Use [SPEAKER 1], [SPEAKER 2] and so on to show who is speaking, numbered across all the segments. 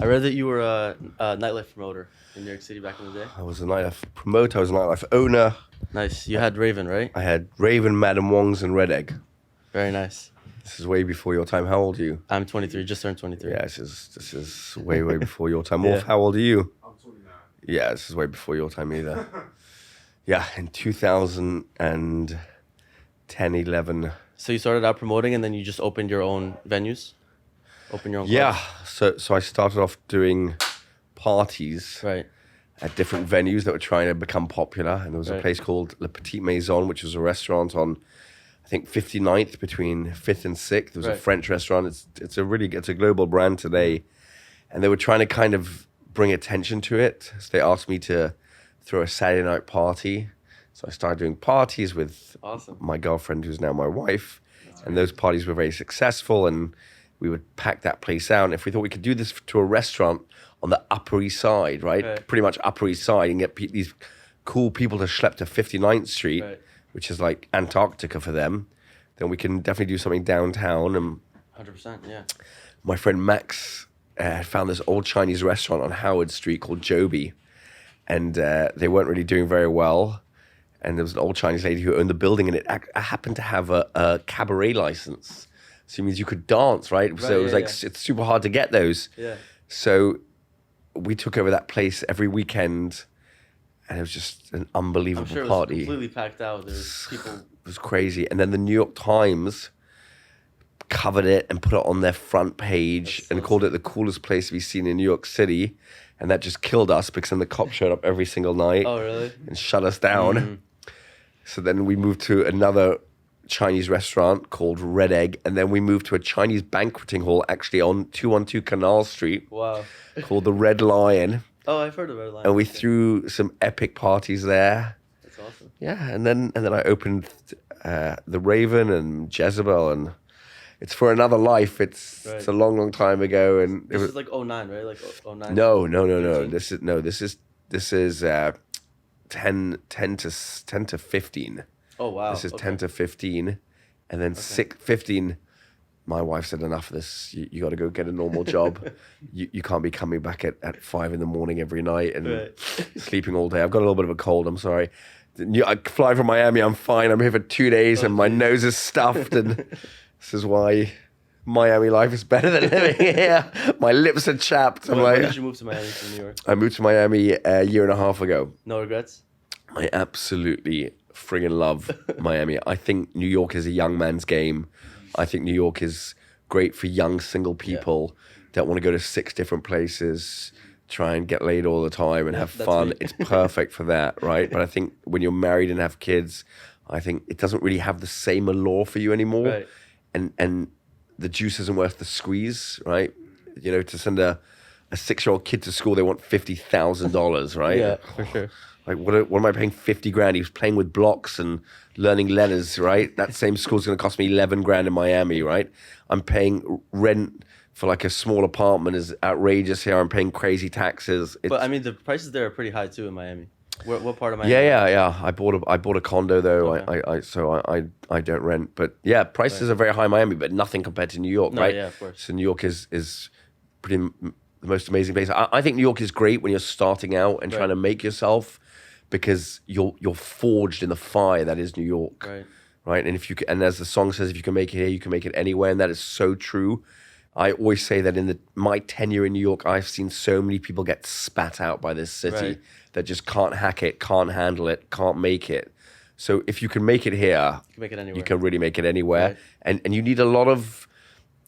[SPEAKER 1] I read that you were a nightlife promoter in New York City back in the day.
[SPEAKER 2] I was a nightlife promoter. I was a nightlife owner.
[SPEAKER 1] Nice. You had Raven, right?
[SPEAKER 2] I had Raven, Madam Wong's, and Red Egg.
[SPEAKER 1] Very nice.
[SPEAKER 2] This is way before your time. How old are you?
[SPEAKER 1] I'm 23. Just turned 23.
[SPEAKER 2] Yeah, this is way before your time.
[SPEAKER 1] Yeah.
[SPEAKER 2] Wolf, how old are you?
[SPEAKER 3] I'm 29.
[SPEAKER 2] Yeah, this is way before your time either. Yeah, in 2010, 11.
[SPEAKER 1] So you started out promoting, and then you just opened your own venues, opened your own.
[SPEAKER 2] Yeah,
[SPEAKER 1] clubs?
[SPEAKER 2] so I started off doing parties
[SPEAKER 1] Right.
[SPEAKER 2] at different venues that were trying to become popular. And there was a
[SPEAKER 1] Right.
[SPEAKER 2] place called Le Petit Maison, which was a restaurant on, I think, 59th between 5th and 6th. It was a
[SPEAKER 1] Right.
[SPEAKER 2] French restaurant. It's a global brand today. And they were trying to kind of bring attention to it. So they asked me to throw a Saturday night party. So I started doing parties with
[SPEAKER 1] Awesome.
[SPEAKER 2] my girlfriend, who's now my wife. And those parties were very successful. And we would pack that place out. And if we thought we could do this to a restaurant on the Upper East Side, right?
[SPEAKER 1] Right.
[SPEAKER 2] Pretty much Upper East Side, and get these cool people to schlep to 59th Street,
[SPEAKER 1] Right.
[SPEAKER 2] which is like Antarctica for them, then we can definitely do something downtown. And
[SPEAKER 1] 100%. Yeah.
[SPEAKER 2] my friend Max had found this old Chinese restaurant on Howard Street called Joby. And they weren't really doing very well. And there was an old Chinese lady who owned the building, and it happened to have a cabaret license. So it means you could dance, right? So it was like, it's super hard to get those.
[SPEAKER 1] Yeah.
[SPEAKER 2] So we took over that place every weekend, and it was just an
[SPEAKER 1] I'm
[SPEAKER 2] unbelievable
[SPEAKER 1] sure it was
[SPEAKER 2] party.
[SPEAKER 1] completely packed out. There's people.
[SPEAKER 2] It was crazy. And then the New York Times covered it and put it on their front page
[SPEAKER 1] That's so
[SPEAKER 2] and called it the coolest place to be seen in New York City. And that just killed us because then the cops showed up every single night
[SPEAKER 1] Oh, really?
[SPEAKER 2] and shut us down.
[SPEAKER 1] Mhm.
[SPEAKER 2] So then we moved to another Chinese restaurant called Red Egg. And then we moved to a Chinese banqueting hall actually on 212 Canal Street
[SPEAKER 1] Wow.
[SPEAKER 2] called the Red Lion.
[SPEAKER 1] Oh, I've heard about it.
[SPEAKER 2] And we threw some epic parties there.
[SPEAKER 1] That's awesome.
[SPEAKER 2] Yeah, and then I opened the Raven and Jezebel, and it's for another life. It's
[SPEAKER 1] Right.
[SPEAKER 2] it's a long time ago, and it
[SPEAKER 1] This
[SPEAKER 2] was
[SPEAKER 1] is like 09, right? Like 09?
[SPEAKER 2] no.
[SPEAKER 1] 15?
[SPEAKER 2] This is 10 to 15.
[SPEAKER 1] Oh, wow.
[SPEAKER 2] This is
[SPEAKER 1] Okay.
[SPEAKER 2] 10 to 15, and then 15. My wife said, enough of this. You got to go get a normal job. you can't be coming back at 5 a.m. every night and
[SPEAKER 1] Right.
[SPEAKER 2] sleeping all day. I've got a little bit of a cold. I'm sorry. I fly from Miami. I'm fine. I'm here for 2 days, and my nose is stuffed. And this is why Miami life is better than living here. My lips are chapped. I'm
[SPEAKER 1] When
[SPEAKER 2] like,
[SPEAKER 1] did you move to Miami from New York?
[SPEAKER 2] I moved to Miami a year and a half ago.
[SPEAKER 1] No regrets?
[SPEAKER 2] I absolutely friggin' love Miami. I think New York is a young man's game. I think New York is great for young single people that want to go to 6 different places, try and get laid all the time and have
[SPEAKER 1] that's
[SPEAKER 2] fun.
[SPEAKER 1] me.
[SPEAKER 2] It's perfect for that, right? But I think when you're married and have kids, I think it doesn't really have the same allure for you anymore.
[SPEAKER 1] Right.
[SPEAKER 2] And the juice isn't worth the squeeze, right? You know, to send a 6-year-old kid to school, they want $50,000, right?
[SPEAKER 1] Yeah, for sure.
[SPEAKER 2] Like, what am I paying 50 grand? He was playing with blocks and learning letters, right? That same school's going to cost me 11 grand in Miami, right? I'm paying rent for like a small apartment is outrageous here. I'm paying crazy taxes.
[SPEAKER 1] But I mean, the prices there are pretty high too in Miami. What part of Miami?
[SPEAKER 2] Yeah. I bought a condo though.
[SPEAKER 1] Okay.
[SPEAKER 2] I don't rent. But yeah, prices are very high in Miami, but nothing compared to New York,
[SPEAKER 1] No,
[SPEAKER 2] right?
[SPEAKER 1] yeah, of course.
[SPEAKER 2] So New York is pretty the most amazing place. I think New York is great when you're starting out and trying to make yourself, because you're forged in the fire that is New York, right? And and as the song says, if you can make it here, you can make it anywhere, and that is so true. I always say that in my tenure in New York, I've seen so many people get spat out by this city that just can't hack it, can't handle it, can't make it. So if you can make it here,
[SPEAKER 1] You can make it anywhere.
[SPEAKER 2] you can really make it anywhere.
[SPEAKER 1] Right.
[SPEAKER 2] And you need a lot of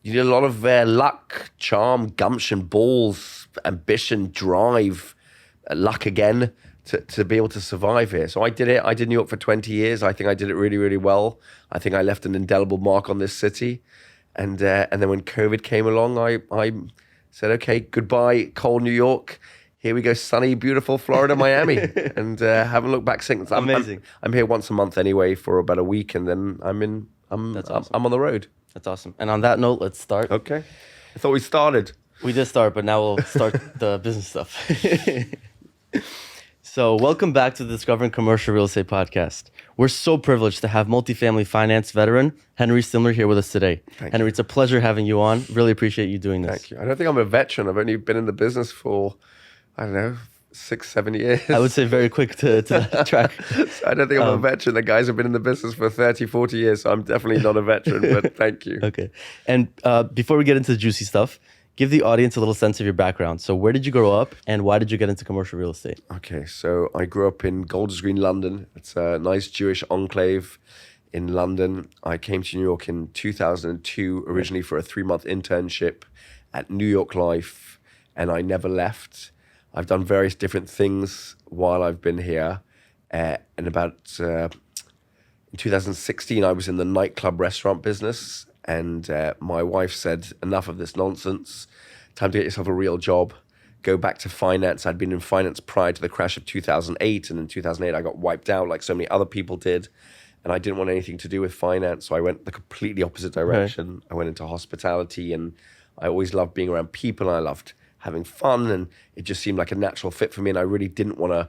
[SPEAKER 2] luck, charm, gumption, balls, ambition, drive, luck again to be able to survive here. So I did it. I did New York for 20 years. I think I did it really, really well. I think I left an indelible mark on this city. And then when COVID came along, I said, okay, goodbye, cold New York. Here we go, sunny, beautiful Florida, Miami. And haven't looked back since.
[SPEAKER 1] Amazing.
[SPEAKER 2] I'm here once a month anyway for about a week, and then I'm
[SPEAKER 1] awesome.
[SPEAKER 2] I'm on the road.
[SPEAKER 1] That's awesome. And on that note, let's start.
[SPEAKER 2] Okay. I thought we started.
[SPEAKER 1] We did start, but now we'll start the business stuff. So, welcome back to the Discovering Commercial Real Estate podcast. We're so privileged to have multifamily finance veteran Henry Stimler here with us today. Henry, it's a pleasure having you on. Really appreciate you doing this.
[SPEAKER 2] Thank you. I don't think I'm a veteran. I've only been in the business for, I don't know, 6-7 years.
[SPEAKER 1] I would say very quick to that track.
[SPEAKER 2] So I don't think I'm a veteran. The guys have been in the business for 30-40 years, so I'm definitely not a veteran, but thank you.
[SPEAKER 1] Okay. And before we get into the juicy stuff, give the audience a little sense of your background. So where did you grow up and why did you get into commercial real estate?
[SPEAKER 2] Okay, so I grew up in Golders Green, London. It's a nice Jewish enclave in London. I came to New York in 2002, originally for a 3-month internship at New York Life, and I never left. I've done various different things while I've been here. And about in 2016, I was in the nightclub restaurant business. And my wife said, enough of this nonsense. Time to get yourself a real job. Go back to finance. I'd been in finance prior to the crash of 2008. And in 2008, I got wiped out like so many other people did. And I didn't want anything to do with finance. So I went the completely opposite direction. Right. I went into hospitality. And I always loved being around people. And I loved having fun. And it just seemed like a natural fit for me. And I really didn't want to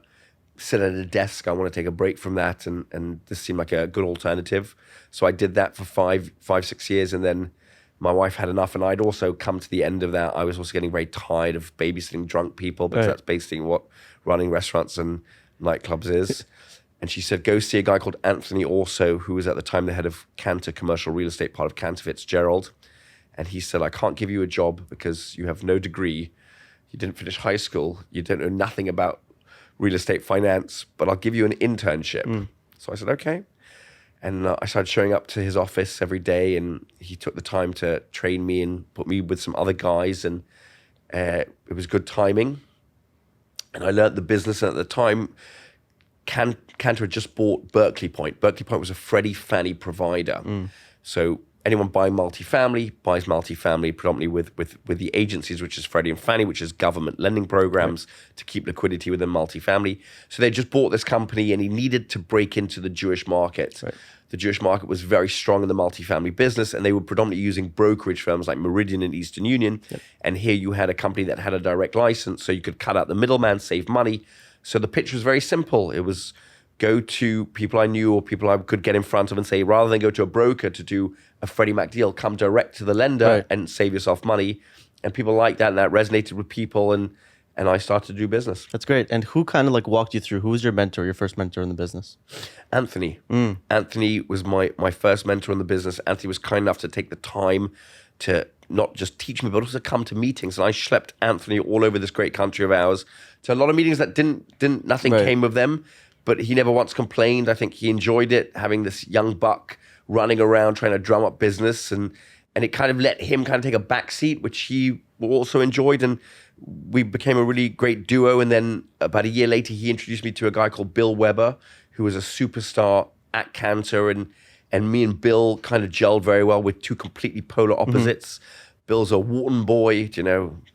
[SPEAKER 2] sit at a desk. I want to take a break from that, and this seemed like a good alternative. So I did that for 5-6 years, and then my wife had enough, and I'd also come to the end of that. I was also getting very tired of babysitting drunk people, because that's basically what running restaurants and nightclubs is. And she said, go see a guy called Anthony Orso, who was at the time the head of Cantor Commercial Real Estate, part of Cantor Fitzgerald. And he said, I can't give you a job because you have no degree. You didn't finish high school. You don't know nothing about real estate finance, but I'll give you an internship. So I said, okay. And I started showing up to his office every day, and he took the time to train me and put me with some other guys, and it was good timing. And I learned the business, and at the time, Cantor had just bought Berkeley Point. Berkeley Point was a Freddie Fannie provider. So anyone buying multifamily buys multifamily predominantly with the agencies, which is Freddie and Fannie, which is government lending programs to keep liquidity within multifamily. So they just bought this company, and he needed to break into the Jewish market. The Jewish market was very strong in the multifamily business, and they were predominantly using brokerage firms like Meridian and Eastern Union. And here you had a company that had a direct license, so you could cut out the middleman, save money. So the pitch was very simple. It was go to people I knew or people I could get in front of and say, rather than go to a broker to do a Freddie Mac deal, come direct to the lender and save yourself money. And people liked that, and that resonated with people, and I started to do business.
[SPEAKER 1] That's great. And who kind of like walked you through? Who was your mentor, your first mentor in the business?
[SPEAKER 2] Anthony. Anthony was my first mentor in the business. Anthony was kind enough to take the time to not just teach me, but also come to meetings. And I schlepped Anthony all over this great country of ours to a lot of meetings that nothing came of them. But he never once complained. I think he enjoyed it, having this young buck running around trying to drum up business. And it kind of let him kind of take a back seat, which he also enjoyed. And we became a really great duo. And then about a year later, he introduced me to a guy called Bill Weber, who was a superstar at Cantor. And me and Bill kind of gelled very well with two completely polar opposites. Bill's a Wharton boy,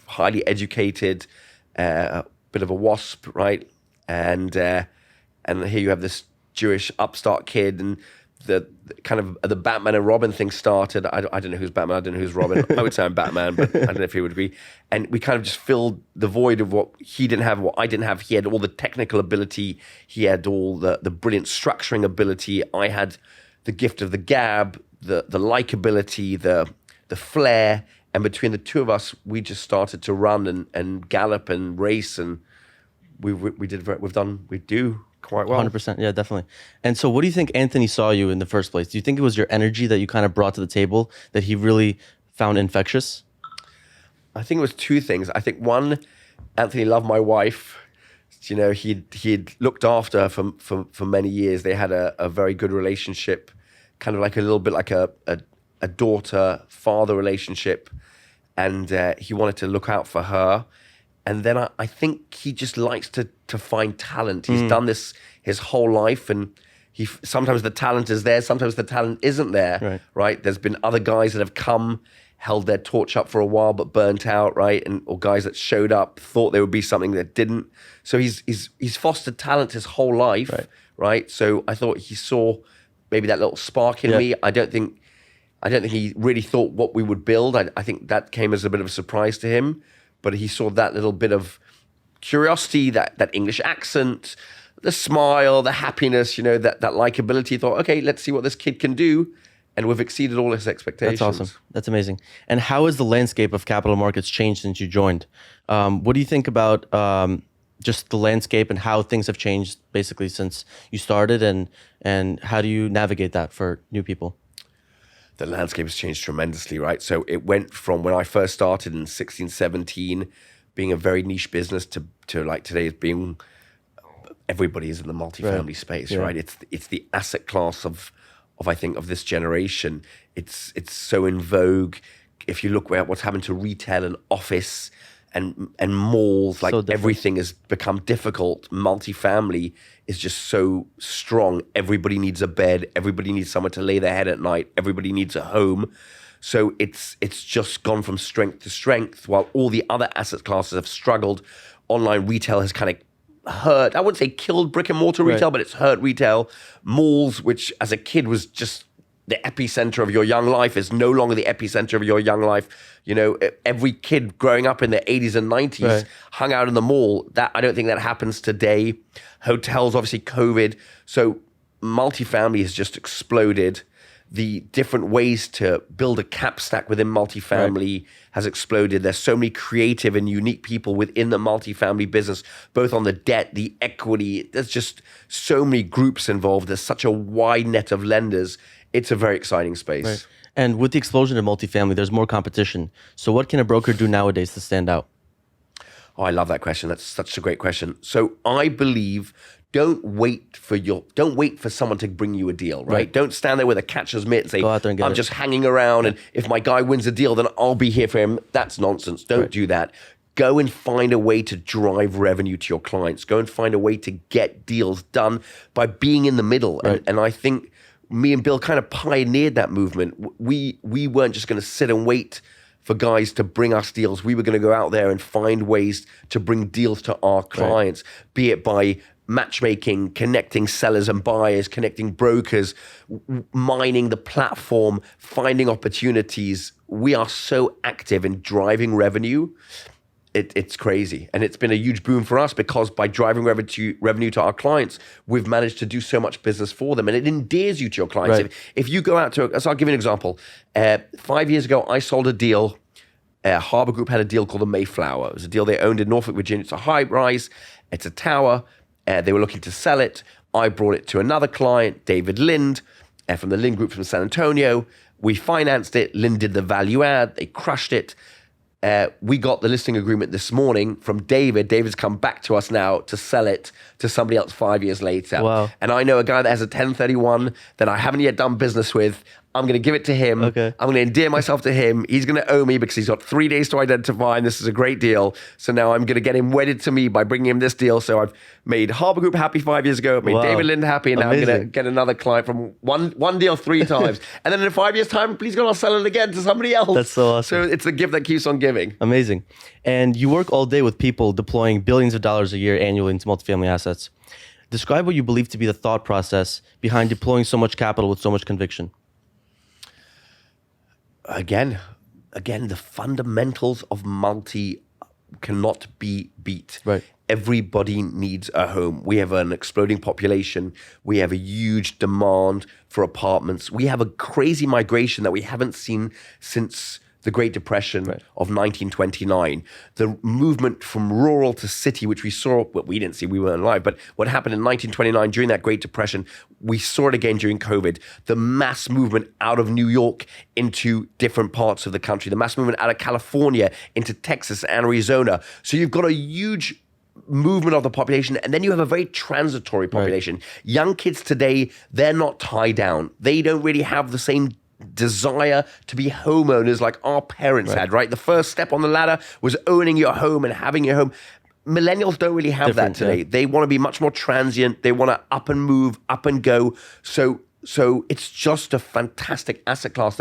[SPEAKER 2] highly educated, a bit of a wasp, right? And here you have this Jewish upstart kid, and the kind of the Batman and Robin thing started. I don't know who's Batman, I don't know who's Robin. I would say I'm Batman, but I don't know if he would agree. And we kind of just filled the void of what he didn't have, what I didn't have. He had all the technical ability. He had all the brilliant structuring ability. I had the gift of the gab, the likability, the flair. And between the two of us, we just started to run and gallop and race, and we do quite well.
[SPEAKER 1] 100%. Yeah, definitely. And so what do you think Anthony saw you in the first place? Do you think it was your energy that you kind of brought to the table that he really found infectious?
[SPEAKER 2] I think it was two things. I think one, Anthony loved my wife. He'd looked after her for many years. They had a very good relationship, kind of like a little bit like a daughter-father relationship. And he wanted to look out for her. And then I think he just likes to find talent. He's done this his whole life, and sometimes the talent is there, sometimes the talent isn't there, right? There's been other guys that have come, held their torch up for a while, but burnt out, right? Or guys that showed up, thought there would be something that didn't. So he's fostered talent his whole life, right? So I thought he saw maybe that little spark in me. I don't think he really thought what we would build. I think that came as a bit of a surprise to him. But he saw that little bit of curiosity, that English accent, the smile, the happiness, that likability. Thought, okay, let's see what this kid can do. And we've exceeded all his expectations.
[SPEAKER 1] That's awesome. That's amazing. And how has the landscape of capital markets changed since you joined? What do you think about just the landscape and how things have changed basically since you started, and how do you navigate that for new people?
[SPEAKER 2] The landscape has changed tremendously, right? So it went from when I first started in 16, 17, being a very niche business to like today as being everybody is in the multifamily space, right? It's the asset class of I think of this generation. It's so in vogue. If you look at what's happened to retail and office and malls, like so everything has become difficult. Multifamily is just so strong. Everybody needs a bed. Everybody needs somewhere to lay their head at night. Everybody needs a home. So it's just gone from strength to strength, while all the other asset classes have struggled. Online retail has kind of hurt, I wouldn't say killed brick and mortar retail, but it's hurt retail. Malls, which as a kid was just the epicenter of your young life, is no longer the epicenter of your young life. Every kid growing up in the 80s and 90s hung out in the mall. That I don't think that happens today. Hotels, obviously COVID. So multifamily has just exploded. The different ways to build a cap stack within multifamily has exploded. There's so many creative and unique people within the multifamily business, both on the debt, the equity. There's just so many groups involved. There's such a wide net of lenders. It's a very exciting space.
[SPEAKER 1] Right. And with the explosion of multifamily, there's more competition. So what can a broker do nowadays to stand out?
[SPEAKER 2] Oh, I love that question. That's such a great question. So I believe don't wait for someone to bring you a deal, right? Don't stand there with a catcher's mitt and say, I'm just hanging around, and if my guy wins a deal, then I'll be here for him. That's nonsense. Don't do that. Go and find a way to drive revenue to your clients. Go and find a way to get deals done by being in the middle. And I think me and Bill kind of pioneered that movement. We weren't just going to sit and wait for guys to bring us deals. We were going to go out there and find ways to bring deals to our clients, be it by matchmaking, connecting sellers and buyers, connecting brokers, mining the platform, finding opportunities. We are so active in driving revenue. It's crazy. And it's been a huge boom for us because by driving revenue to our clients, we've managed to do so much business for them. And it endears you to your clients. If you go out so I'll give you an example. 5 years ago, I sold a deal. Harbor Group had a deal called the Mayflower. It was a deal they owned in Norfolk, Virginia. It's a high rise. It's a tower. They were looking to sell it. I brought it to another client, David Lind, from the Lind Group from San Antonio. We financed it. Lind did the value add. They crushed it. We got the listing agreement this morning from David. David's come back to us now to sell it to somebody else 5 years later.
[SPEAKER 1] Wow.
[SPEAKER 2] And I know a guy that has a 1031 that I haven't yet done business with. I'm going to give it to him.
[SPEAKER 1] Okay.
[SPEAKER 2] I'm going to endear myself to him. He's going to owe me because he's got 3 days to identify, and this is a great deal. So now I'm going to get him wedded to me by bringing him this deal. So I've made Harbor Group happy 5 years ago, made David Lind happy, and now I'm going to get another client from one deal 3 times. And then in 5 years' time, please God, I'll sell it again to somebody else.
[SPEAKER 1] That's so awesome.
[SPEAKER 2] So it's the gift that keeps on giving.
[SPEAKER 1] Amazing. And you work all day with people deploying billions of dollars a year annually into multifamily assets. Describe what you believe to be the thought process behind deploying so much capital with so much conviction. Again,
[SPEAKER 2] the fundamentals of multi cannot be beat.
[SPEAKER 1] Right.
[SPEAKER 2] Everybody needs a home. We have an exploding population. We have a huge demand for apartments. We have a crazy migration that we haven't seen since the Great Depression of 1929. The movement from rural to city, which we saw, well, we didn't see, we weren't alive, but what happened in 1929 during that Great Depression, we saw it again during COVID. The mass movement out of New York into different parts of the country, the mass movement out of California into Texas and Arizona. So you've got a huge movement of the population, and then you have a very transitory population. Young kids today, they're not tied down. They don't really have the same desire to be homeowners like our parents had, right? The first step on the ladder was owning your home and having your home. Millennials don't really have that today. Yeah. They want to be much more transient. They want to up and move, up and go. So it's just a fantastic asset class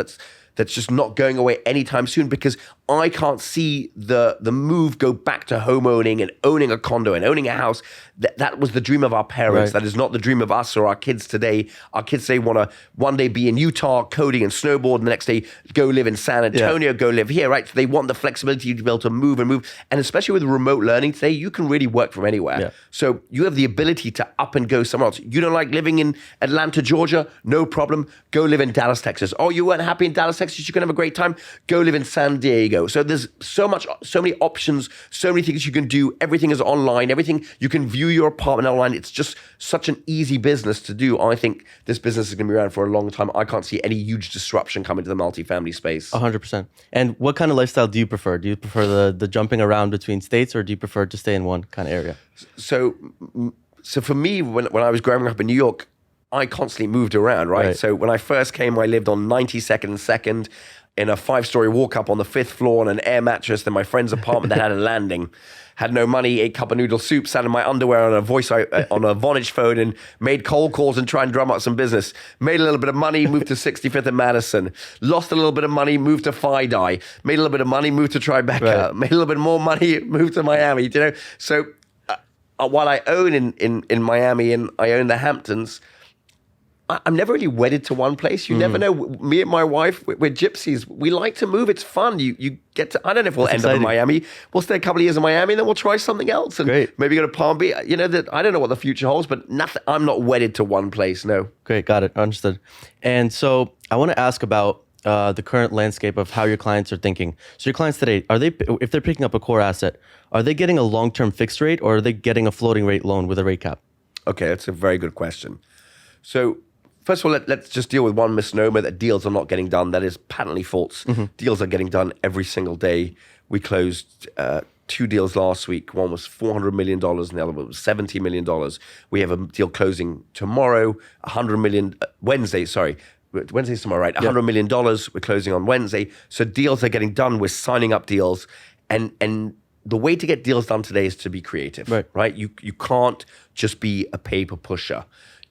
[SPEAKER 2] that's just not going away anytime soon, because I can't see the move go back to home owning and owning a condo and owning a house. That was the dream of our parents. Right. That is not the dream of us or our kids today. Our kids today want to one day be in Utah coding and snowboard, and the next day go live in San Antonio, go live here, right? So they want the flexibility to be able to move. And especially with remote learning today, you can really work from anywhere. Yeah. So you have the ability to up and go somewhere else. You don't like living in Atlanta, Georgia? No problem. Go live in Dallas, Texas. Oh, you weren't happy in Dallas, Texas? You can have a great time. Go live in San Diego. So there's so many options, so many things you can do. Everything is online. Everything, you can view your apartment online. It's just such an easy business to do. I think this business is going to be around for a long time. I can't see any huge disruption coming to the multifamily space. 100%.
[SPEAKER 1] And what kind of lifestyle do you prefer? Do you prefer the jumping around between states, or do you prefer to stay in one kind of area?
[SPEAKER 2] So for me, when I was growing up in New York, I constantly moved around, right? So when I first came, I lived on 92nd and 2nd in a 5-story walk-up on the 5th floor on an air mattress in my friend's apartment that had a landing. Had no money, ate cup of noodle soup, sat in my underwear on a Vonage phone and made cold calls and tried and drum up some business. Made a little bit of money, moved to 65th and Madison. Lost a little bit of money, moved to FiDi. Made a little bit of money, moved to Tribeca. Right. Made a little bit more money, moved to Miami. You know, so while I own in Miami and I own the Hamptons, I'm never really wedded to one place. You never know. Me and my wife, we're gypsies. We like to move. It's fun. You get to, I don't know if we'll end up in Miami. We'll stay a couple of years in Miami and then we'll try something else. And maybe go to Palm Beach. You know, I don't know what the future holds, but I'm not wedded to one place, no.
[SPEAKER 1] Great, got it, understood. And so I want to ask about the current landscape of how your clients are thinking. So your clients today, if they're picking up a core asset, are they getting a long-term fixed rate, or are they getting a floating rate loan with a rate cap?
[SPEAKER 2] Okay, that's a very good question. So first of all, let's just deal with one misnomer that deals are not getting done. That is patently false. Deals are getting done every single day. We closed 2 deals last week. One was $400 million and the other one was $70 million. We have a deal closing tomorrow, Wednesday's tomorrow, right? $100 million. We're closing on Wednesday. So deals are getting done. We're signing up deals. And the way to get deals done today is to be creative, right? You can't just be a paper pusher.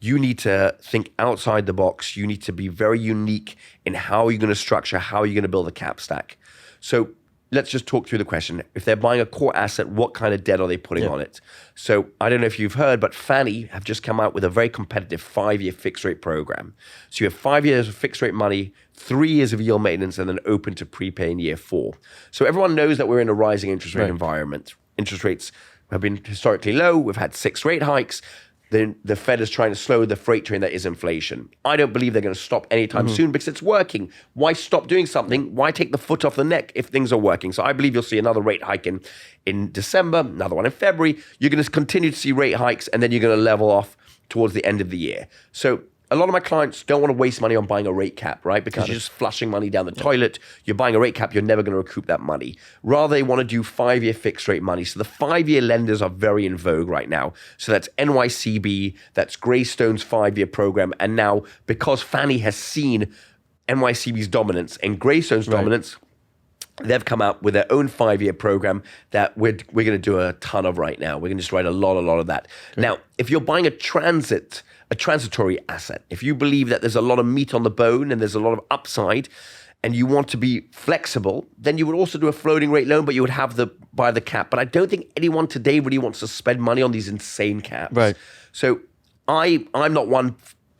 [SPEAKER 2] You need to think outside the box. You need to be very unique in how you're going to structure, how you're going to build a cap stack. So let's just talk through the question. If they're buying a core asset, what kind of debt are they putting on it? So I don't know if you've heard, but Fannie have just come out with a very competitive 5-year fixed rate program. So you have 5 years of fixed rate money, 3 years of yield maintenance, and then open to prepay in year 4. So everyone knows that we're in a rising interest rate environment. Interest rates have been historically low. We've had 6 rate hikes. Then the Fed is trying to slow the freight train that is inflation. I don't believe they're going to stop anytime soon because it's working. Why stop doing something? Why take the foot off the neck if things are working? So I believe you'll see another rate hike in December, another one in February. You're going to continue to see rate hikes, and then you're going to level off towards the end of the year. So a lot of my clients don't want to waste money on buying a rate cap, right? Because you're just flushing money down the toilet. You're buying a rate cap, you're never going to recoup that money. Rather, they want to do 5-year fixed rate money. So the 5-year lenders are very in vogue right now. So that's NYCB, that's Greystone's 5-year program. And now, because Fannie has seen NYCB's dominance and Greystone's dominance, they've come out with their own 5-year program that we're going to do a ton of right now. We're going to just write a lot of that. Now, if you're buying a transitory asset, if you believe that there's a lot of meat on the bone and there's a lot of upside and you want to be flexible, then you would also do a floating rate loan, but you would have buy the cap. But I don't think anyone today really wants to spend money on these insane caps.
[SPEAKER 1] Right.
[SPEAKER 2] So I'm not one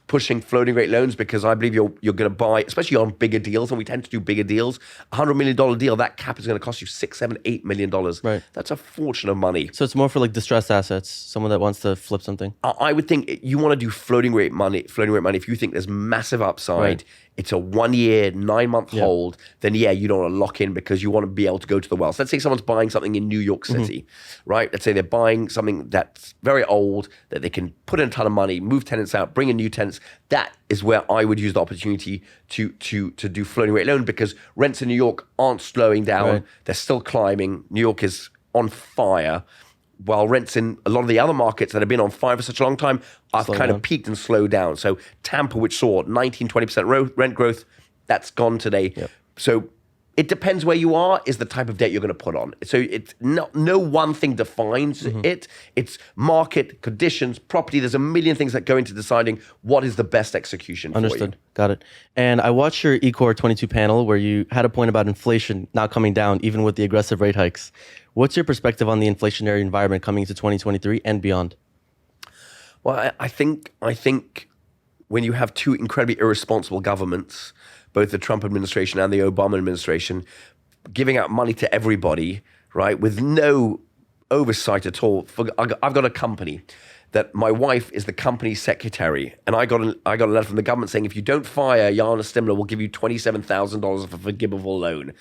[SPEAKER 2] pushing floating rate loans because I believe you're going to buy, especially on bigger deals, and we tend to do bigger deals. $100 million deal, that cap is going to cost you $6, $7, $8 million.
[SPEAKER 1] Right.
[SPEAKER 2] That's a fortune of money.
[SPEAKER 1] So it's more for like distressed assets, someone that wants to flip something.
[SPEAKER 2] I would think you want to do floating rate money if you think there's massive upside. Right. It's a 1-year, 9-month hold, then you don't want to lock in because you want to be able to go to the well. So let's say someone's buying something in New York City, right? Let's say they're buying something that's very old, that they can put in a ton of money, move tenants out, bring in new tenants. That is where I would use the opportunity to do floating rate loan, because rents in New York aren't slowing down. Right. They're still climbing. New York is on fire, while rents in a lot of the other markets that have been on fire for such a long time are kind of peaked and slowed down. So Tampa, which saw 19-20% rent growth, that's gone today. Yep. So it depends where you are, is the type of debt you're going to put on. So it's no one thing defines it. It's market conditions, property. There's a million things that go into deciding what is the best execution
[SPEAKER 1] Understood.
[SPEAKER 2] for you.
[SPEAKER 1] Got it. And I watched your Ecor 22 panel where you had a point about inflation not coming down even with the aggressive rate hikes. What's your perspective on the inflationary environment coming into 2023 and beyond?
[SPEAKER 2] Well, I think when you have two incredibly irresponsible governments, both the Trump administration and the Obama administration, giving out money to everybody, right, with no oversight at all. I've got a company that my wife is the company secretary, and I got a letter from the government saying if you don't fire Jana Stimler, we'll give you $27,000 of a forgivable loan.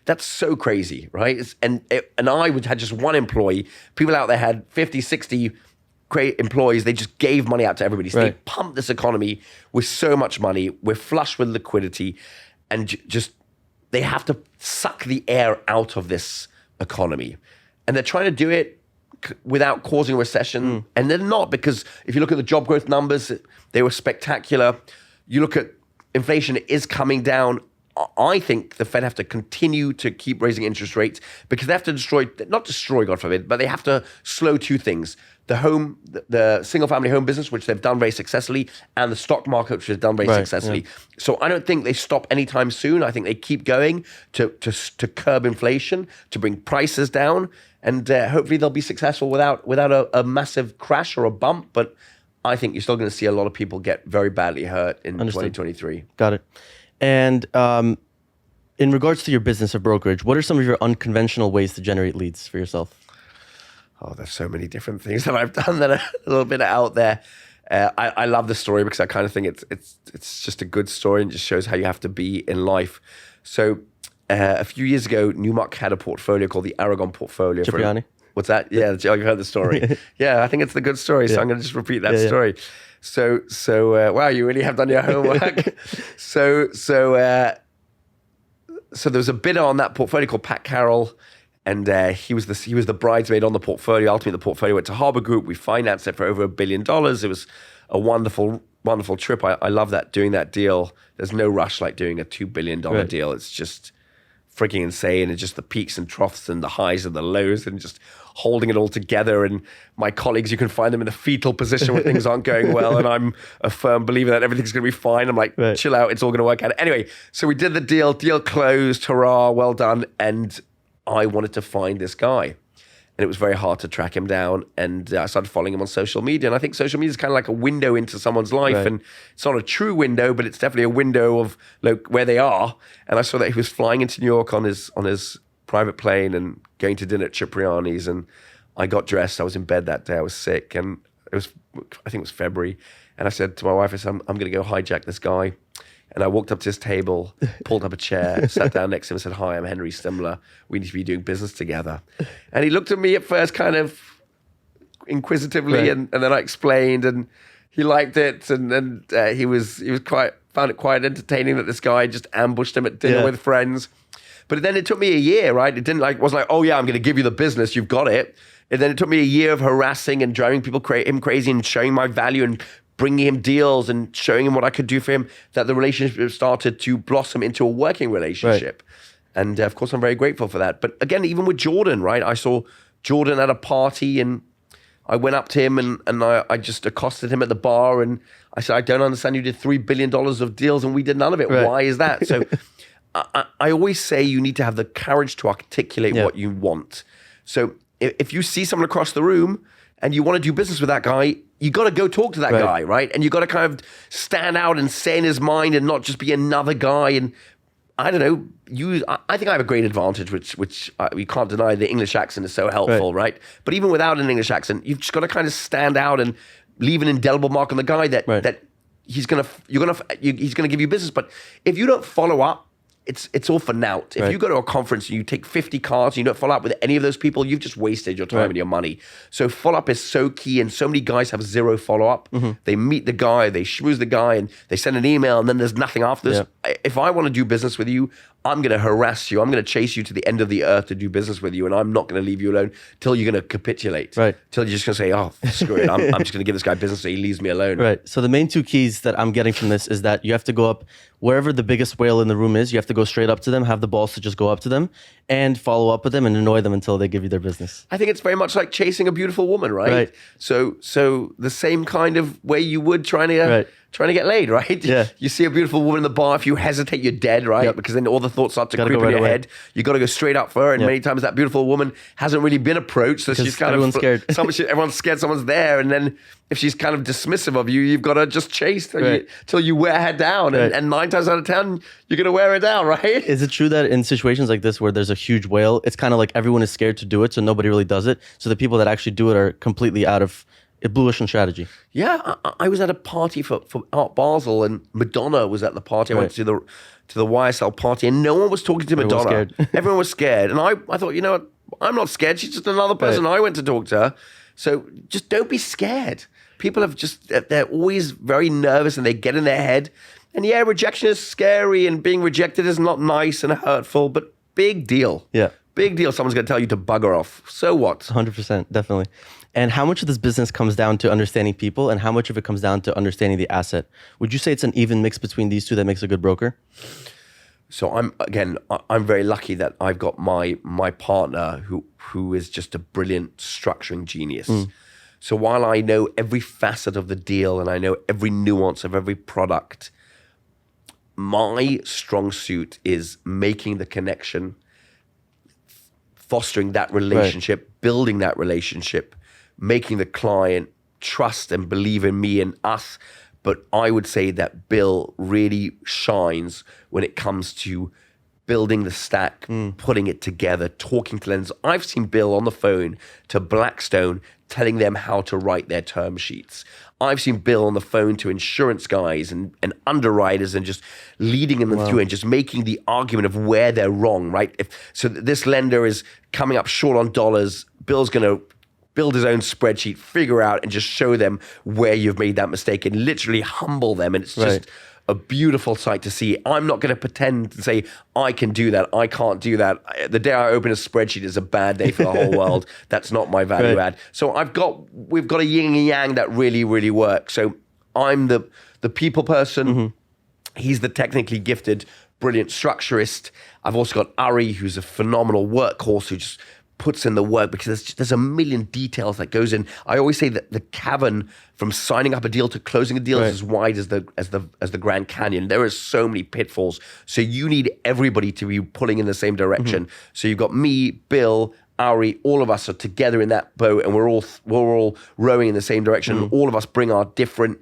[SPEAKER 2] That's so crazy, right? And I had just one employee. People out there had 50, 60 great employees. They just gave money out to everybody. So they pumped this economy with so much money. We're flush with liquidity, and just they have to suck the air out of this economy. And they're trying to do it without causing a recession. And they're not, because if you look at the job growth numbers, they were spectacular. You look at inflation, it is coming down. I think the Fed have to continue to keep raising interest rates because they have to not destroy, God forbid, but they have to slow two things. The single-family home business, which they've done very successfully, and the stock market, which they've done very successfully. Yeah. So I don't think they stop anytime soon. I think they keep going to curb inflation, to bring prices down, and hopefully they'll be successful without a massive crash or a bump. But I think you're still going to see a lot of people get very badly hurt in 2023.
[SPEAKER 1] Got it. And in regards to your business of brokerage, what are some of your unconventional ways to generate leads for yourself?
[SPEAKER 2] Oh, there's so many different things that I've done that are a little bit out there. I love the story because I kind of think it's just a good story and just shows how you have to be in life. So a few years ago, Newmark had a portfolio called the Aragon portfolio.
[SPEAKER 1] Cipriani?
[SPEAKER 2] What's that? Yeah, you've heard the story. Yeah, I think it's the good story, so I'm going to just repeat that story. So wow, you really have done your homework. So there was a bidder on that portfolio called Pat Carroll, and he was the bridesmaid on the portfolio. Ultimately, the portfolio went to Harbor Group. We financed it for over $1 billion. It was a wonderful trip. I love doing that deal. There's no rush like doing a $2 billion deal. It's just freaking insane, and just the peaks and troughs and the highs and the lows, and just holding it all together. And my colleagues, you can find them in the fetal position when things aren't going well, and I'm a firm believer that everything's going to be fine. I'm like, chill out, it's all going to work out. Anyway, so we did the deal closed, hurrah, well done. And I wanted to find this guy, and it was very hard to track him down. And I started following him on social media. And I think social media is kind of like a window into someone's life. And it's not a true window, but it's definitely a window of where they are. And I saw that he was flying into New York on his private plane and going to dinner at Cipriani's. And I got dressed. I was in bed that day. I was sick. And I think it was February. And I said to my wife, I'm going to go hijack this guy. And I walked up to his table, pulled up a chair, sat down next to him and said, "Hi, I'm Henry Stimler. We need to be doing business together." And he looked at me at first kind of inquisitively, and then I explained, and he liked it. And he found it quite entertaining that this guy just ambushed him at dinner with friends. But then it took me a year, right? It wasn't like, "Oh yeah, I'm going to give you the business. You've got it." And then it took me a year of harassing and driving people him crazy and showing my value and bringing him deals and showing him what I could do for him, that the relationship started to blossom into a working relationship. Right. And of course, I'm very grateful for that. But again, even with Jordan, right? I saw Jordan at a party, and I went up to him and I just accosted him at the bar, and I said, "I don't understand, you did $3 billion of deals and we did none of it. Right. Why is that?" So I always say you need to have the courage to articulate what you want. So if you see someone across the room and you want to do business with that guy, you got to go talk to that guy, right? And you got to kind of stand out and say in his mind and not just be another guy. And I don't know, I think I have a great advantage, which we can't deny. The English accent is so helpful, right? But even without an English accent, you've just got to kind of stand out and leave an indelible mark on the guy that he's gonna give you business. But if you don't follow up, it's all for naught. If you go to a conference and you take 50 cards and you don't follow up with any of those people, you've just wasted your time and your money. So follow-up is so key, and so many guys have zero follow-up. Mm-hmm. They meet the guy, they schmooze the guy, and they send an email, and then there's nothing after this. If I want to do business with you, I'm going to harass you. I'm going to chase you to the end of the earth to do business with you, and I'm not going to leave you alone till you're going to capitulate.
[SPEAKER 1] Right.
[SPEAKER 2] Till you're just going to say, oh, screw it. I'm just going to give this guy business so he leaves me alone.
[SPEAKER 1] Right. So the main two keys that I'm getting from this is that you have to go up wherever the biggest whale in the room is. You have to go straight up to them, have the balls to just go up to them and follow up with them and annoy them until they give you their business.
[SPEAKER 2] I think it's very much like chasing a beautiful woman, right?
[SPEAKER 1] Right.
[SPEAKER 2] So the same kind of way you would trying to get laid, right?
[SPEAKER 1] Yeah.
[SPEAKER 2] You see a beautiful woman in the bar. If you hesitate, you're dead, right?
[SPEAKER 1] Yep.
[SPEAKER 2] Because then all the thoughts start to
[SPEAKER 1] Gotta
[SPEAKER 2] creep
[SPEAKER 1] go
[SPEAKER 2] in
[SPEAKER 1] right
[SPEAKER 2] your
[SPEAKER 1] away.
[SPEAKER 2] head. You got to go straight up for her. And
[SPEAKER 1] Yep.
[SPEAKER 2] many times that beautiful woman hasn't really been approached. So she's kind
[SPEAKER 1] everyone's scared.
[SPEAKER 2] Everyone's scared someone's there. And then if she's kind of dismissive of you, you've got to just chase till you wear her down.
[SPEAKER 1] Right.
[SPEAKER 2] And 9 times out of 10, you're going to wear her down, right?
[SPEAKER 1] Is it true that in situations like this where there's a huge whale, it's kind of like everyone is scared to do it, so nobody really does it? So the people that actually do it are completely out of bullish on strategy.
[SPEAKER 2] Yeah, I was at a party for Art Basel, and Madonna was at the party. I went to the YSL party, and no one was talking to
[SPEAKER 1] Everyone was
[SPEAKER 2] Madonna.
[SPEAKER 1] scared.
[SPEAKER 2] Everyone was scared, and I thought, you know what? I'm not scared. She's just another person.
[SPEAKER 1] Right.
[SPEAKER 2] I went to talk to her, so just don't be scared. People they're always very nervous, and they get in their head. And yeah, rejection is scary, and being rejected is not nice and hurtful, but big deal.
[SPEAKER 1] Yeah.
[SPEAKER 2] Big deal. Someone's going to tell you to bugger off. So what?
[SPEAKER 1] 100%, definitely. And how much of this business comes down to understanding people and how much of it comes down to understanding the asset? Would you say it's an even mix between these two that makes a good broker?
[SPEAKER 2] So I'm very lucky that I've got my partner who is just a brilliant structuring genius. So while I know every facet of the deal and I know every nuance of every product, my strong suit is making the connection, fostering that relationship, building that relationship, making the client trust and believe in me and us. But I would say that Bill really shines when it comes to building the stack, putting it together, talking to lenders. I've seen Bill on the phone to Blackstone telling them how to write their term sheets. I've seen Bill on the phone to insurance guys and underwriters and just leading them through and just making the argument of where they're wrong, right? So this lender is coming up short on dollars, Bill's going to build his own spreadsheet, figure out and just show them where you've made that mistake and literally humble them. And it's just a beautiful sight to see. I'm not going to pretend to say, I can do that. I can't do that. The day I open a spreadsheet is a bad day for the whole world. That's not my value add. So we've got a yin and yang that really, really works. So I'm the people person. He's the technically gifted, brilliant structurist. I've also got Ari, who's a phenomenal workhorse who just puts in the work because there's a million details that goes in. I always say that the cavern from signing up a deal to closing a deal is as wide as the Grand Canyon. There are so many pitfalls. So you need everybody to be pulling in the same direction. So you've got me, Bill, Ari, all of us are together in that boat and we're all rowing in the same direction. All of us bring our different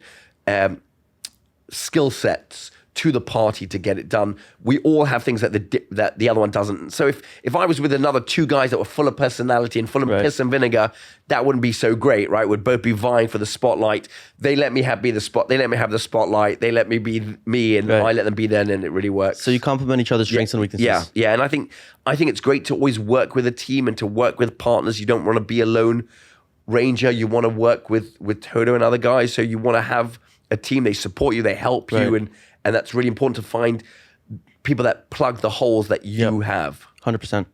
[SPEAKER 2] skill sets to the party to get it done. We all have things that the other one doesn't. So if I was with another two guys that were full of personality and full of piss and vinegar, that wouldn't be so great, right? We'd both be vying for the spotlight. They let me have the spotlight. They let me be me, and I let them be them, and it really works.
[SPEAKER 1] So you complement each other's strengths and weaknesses.
[SPEAKER 2] Yeah. And I think it's great to always work with a team and to work with partners. You don't want to be a lone ranger. You want to work with Toto and other guys. So you want to have a team. They support you. They help you, and that's really important to find people that plug the holes that you have.
[SPEAKER 1] 100%.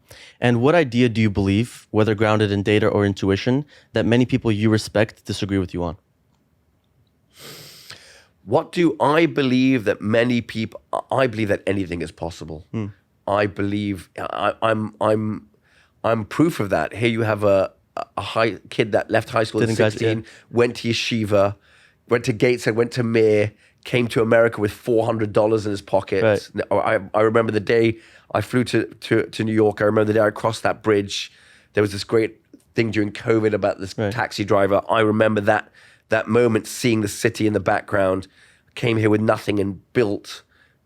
[SPEAKER 1] And what idea do you believe, whether grounded in data or intuition, that many people you respect disagree with you on?
[SPEAKER 2] What do I believe that many people? I believe that anything is possible. I believe I'm proof of that. Here you have a high kid that left high school at 16, went to yeshiva, went to Gateshead, went to Mir, came to America with $400 in his pocket. I remember the day I flew to New York. I remember the day I crossed that bridge. There was this great thing during COVID about this taxi driver. I remember that moment, seeing the city in the background. Came here with nothing and built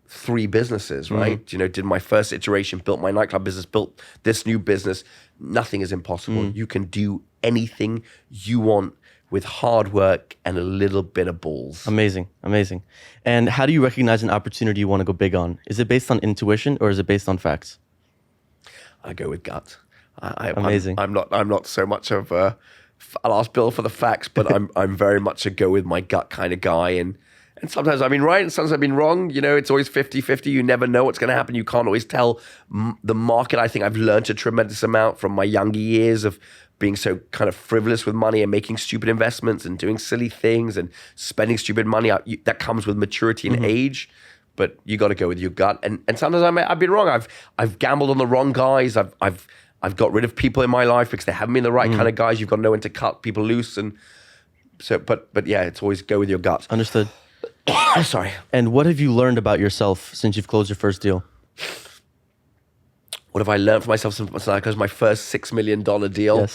[SPEAKER 2] 3 businesses, right? You know, did my first iteration, built my nightclub business, built this new business. Nothing is impossible. You can do anything you want with hard work and a little bit of balls.
[SPEAKER 1] Amazing. And how do you recognize an opportunity you want to go big on? Is it based on intuition or is it based on facts?
[SPEAKER 2] I go with gut.
[SPEAKER 1] Amazing.
[SPEAKER 2] I'm not so much of I'll ask Bill for the facts, but I'm very much a go with my gut kind of guy. And And sometimes I've been right and sometimes I've been wrong. It's always 50-50. You never know what's going to happen. You can't always tell the market. I think I've learned a tremendous amount from my younger years of being so kind of frivolous with money and making stupid investments and doing silly things and spending stupid money. That comes with maturity and age, but you got to go with your gut. And sometimes I've been wrong. I've gambled on the wrong guys. I've got rid of people in my life because they haven't been the right kind of guys. You've got to know when to cut people loose. And so, but yeah, it's always go with your gut.
[SPEAKER 1] Understood.
[SPEAKER 2] Sorry.
[SPEAKER 1] And what have you learned about yourself since you've closed your first deal?
[SPEAKER 2] What have I learned for myself since I closed my first $6 million deal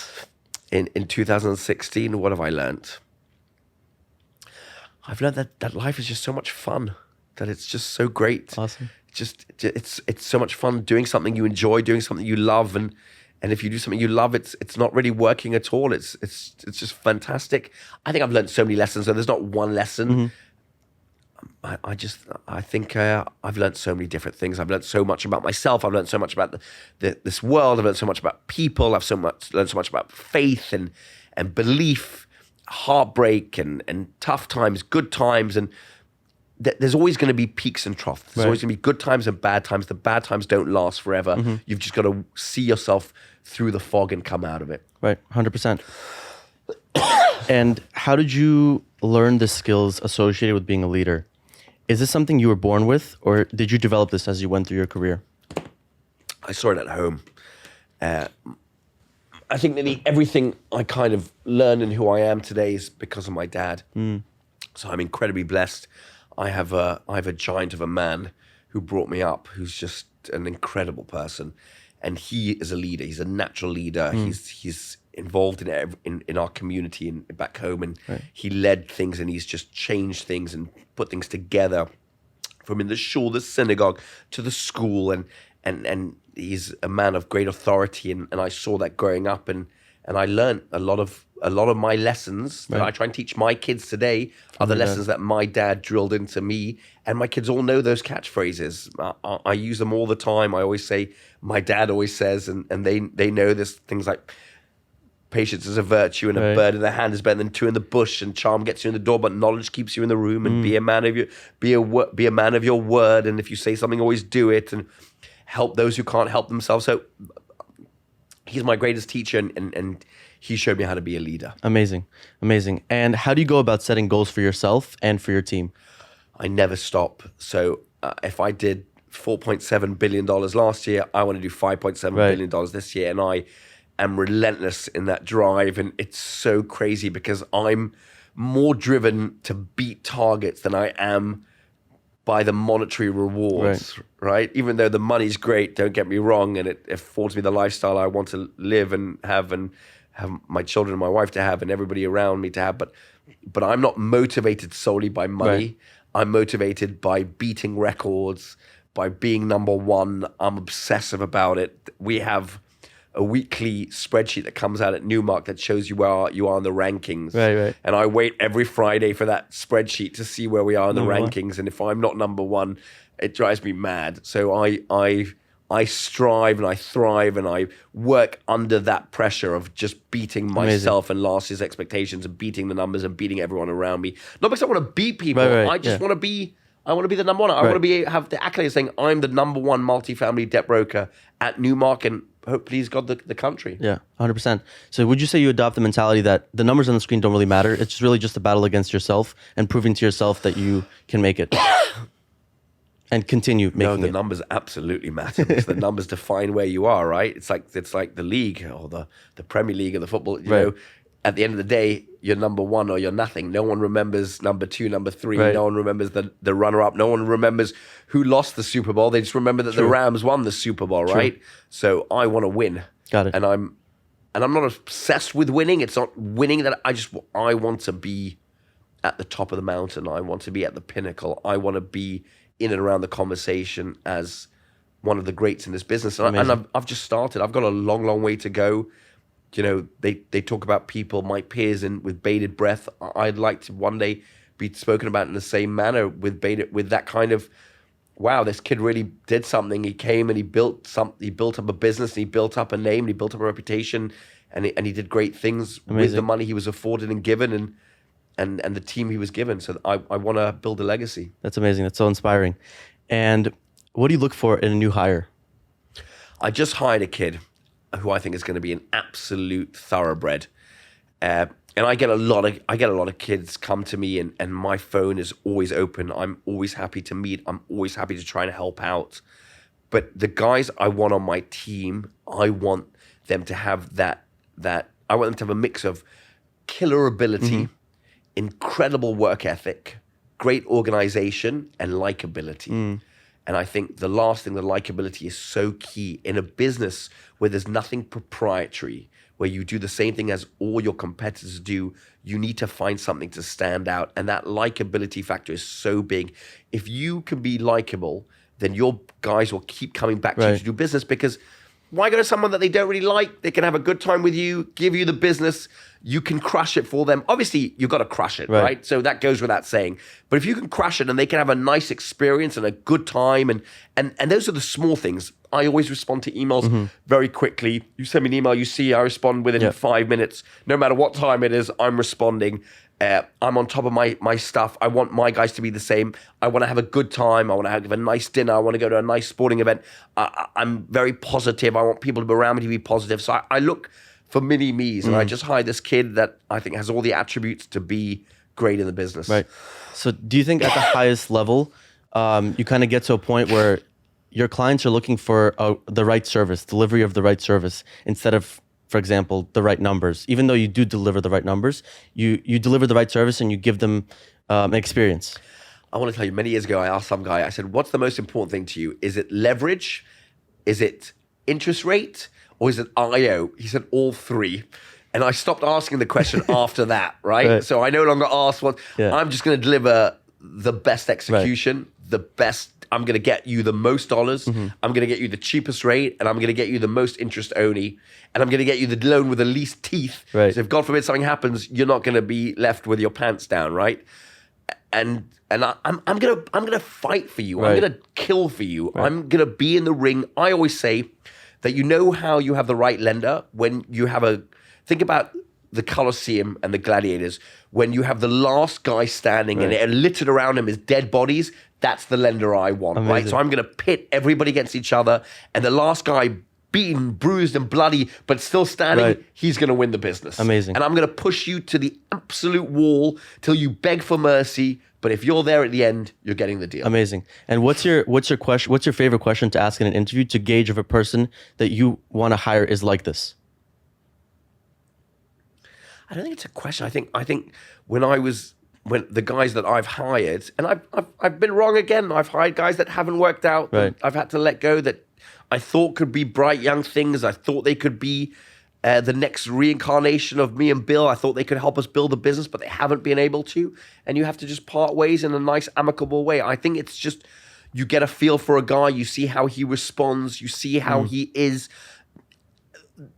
[SPEAKER 2] in 2016? What have I learned? I've learned that life is just so much fun, that it's just so great.
[SPEAKER 1] Awesome.
[SPEAKER 2] It's so much fun doing something you enjoy, doing something you love, and if you do something you love, it's not really working at all. It's just fantastic. I think I've learned so many lessons. So there's not one lesson. I think I've learned so many different things. I've learned so much about myself. I've learned so much about this world. I've learned so much about people. I've learned so much about faith and belief, heartbreak and tough times, good times. And there's always going to be peaks and troughs. There's always going to be good times and bad times. The bad times don't last forever. You've just got to see yourself through the fog and come out of it.
[SPEAKER 1] Right, 100%. And how did you learn the skills associated with being a leader? Is this something you were born with, or did you develop this as you went through your career?
[SPEAKER 2] I saw it at home. I think nearly everything I kind of learned in who I am today is because of my dad. So I'm incredibly blessed. I have a giant of a man who brought me up, who's just an incredible person, and he is a leader. He's a natural leader. He's involved in our community and back home, and he led things, and he's just changed things and put things together, from in the shul, the synagogue, to the school, and he's a man of great authority, and I saw that growing up, and I learned a lot of my lessons that I try and teach my kids today are the lessons that my dad drilled into me, and my kids all know those catchphrases. I use them all the time. I always say, my dad always says, and they know this, things like, patience is a virtue, and a bird in the hand is better than two in the bush, and charm gets you in the door, but knowledge keeps you in the room, and be a man of your word, and if you say something, always do it, and help those who can't help themselves. So he's my greatest teacher, and he showed me how to be a leader. Amazing.
[SPEAKER 1] And how do you go about setting goals for yourself and for your team?
[SPEAKER 2] I never stop. So if I did $4.7 billion last year, I want to do $5.7 billion this year, and I am relentless in that drive. And it's so crazy because I'm more driven to beat targets than I am by the monetary rewards, right? Even though the money's great, don't get me wrong, and it affords me the lifestyle I want to live and have my children and my wife to have and everybody around me to have. But I'm not motivated solely by money. I'm motivated by beating records, by being number one. I'm obsessive about it. We have a weekly spreadsheet that comes out at Newmark that shows you where you are in the rankings. And I wait every Friday for that spreadsheet to see where we are in the rankings. And if I'm not number one, it drives me mad. So I strive and I thrive and I work under that pressure of just beating myself and last year's expectations and beating the numbers and beating everyone around me. Not because I want to beat people. I just want to be the number one. I want to have the accolades saying I'm the number one multifamily debt broker at Newmark, and please God, the country.
[SPEAKER 1] Yeah, 100%. So would you say you adopt the mentality that the numbers on the screen don't really matter? It's really just a battle against yourself and proving to yourself that you can make it and continue making it.
[SPEAKER 2] No, the numbers absolutely matter because the numbers define where you are, right? It's like the league or the Premier League or the football. You know, at the end of the day, you're number one or you're nothing. No one remembers number two, number three. No one remembers the runner-up. No one remembers who lost the Super Bowl. They just remember that the Rams won the Super Bowl, right? So I want to win.
[SPEAKER 1] Got it.
[SPEAKER 2] And I'm not obsessed with winning. It's not winning that I want to be at the top of the mountain. I want to be at the pinnacle. I want to be in and around the conversation as one of the greats in this business. And I've just started. I've got a long, long way to go. You know, they talk about people, my peers, with bated breath. I'd like to one day be spoken about in the same manner with that kind of, wow, this kid really did something. He came and he built up a business, and he built up a name, and he built up a reputation, and he did great things with the money he was afforded and given. the team he was given. So I want to build a legacy.
[SPEAKER 1] That's amazing. That's so inspiring. And what do you look for in a new hire?
[SPEAKER 2] I just hired a kid who I think is going to be an absolute thoroughbred. And I get a lot of kids come to me, and my phone is always open. I'm always happy to meet. I'm always happy to try and help out. But the guys I want on my team, I want them to have that I want them to have a mix of killer ability, incredible work ethic, great organization, and likability. And I think the last thing, the likability, is so key in a business where there's nothing proprietary, where you do the same thing as all your competitors do. You need to find something to stand out. And that likability factor is so big. If you can be likable, then your guys will keep coming back to you to do business, because why go to someone that they don't really like? They can have a good time with you, give you the business. You can crush it for them. Obviously, you've got to crush it, right? So that goes without saying. But if you can crush it and they can have a nice experience and a good time, and those are the small things. I always respond to emails very quickly. You send me an email, you see I respond within 5 minutes. No matter what time it is, I'm responding. I'm on top of my stuff. I want my guys to be the same. I want to have a good time. I want to have a nice dinner. I want to go to a nice sporting event. I'm very positive. I want people to be around me to be positive. So I look for mini me's, and I just hired this kid that I think has all the attributes to be great in the business.
[SPEAKER 1] Right. So do you think at the highest level, you kind of get to a point where your clients are looking for the right service, delivery of the right service, instead of, for example, the right numbers? Even though you do deliver the right numbers, you deliver the right service and you give them an experience.
[SPEAKER 2] I want to tell you, many years ago, I asked some guy, I said, what's the most important thing to you? Is it leverage? Is it interest rate? Or is it IO? He said, all three. And I stopped asking the question after that, right? So I no longer ask what, I'm just going to deliver the best execution, the best. I'm going to get you the most dollars. I'm going to get you the cheapest rate, and I'm going to get you the most interest only, and I'm going to get you the loan with the least teeth. So if God forbid something happens, you're not going to be left with your pants down, right? And I'm gonna fight for you. I'm gonna kill for you. I'm gonna be in the ring. I always say that you know how you have the right lender when you have think about the Colosseum and the gladiators, when you have the last guy standing and littered around him is dead bodies. That's the lender I want, right? So I'm going to pit everybody against each other, and the last guy beaten, bruised, and bloody, but still standing, he's going to win the business.
[SPEAKER 1] Amazing.
[SPEAKER 2] And I'm going to push you to the absolute wall till you beg for mercy. But if you're there at the end, you're getting the deal. Amazing.
[SPEAKER 1] And what's your question? What's your favorite question to ask in an interview to gauge if a person that you want to hire is like this?
[SPEAKER 2] I don't think it's a question. I think when the guys that I've hired, and I've been wrong again. I've hired guys that haven't worked out. That I've had to let go that I thought could be bright young things. I thought they could be the next reincarnation of me and Bill. I thought they could help us build a business, but they haven't been able to. And you have to just part ways in a nice, amicable way. I think it's just, you get a feel for a guy, you see how he responds, you see how he is.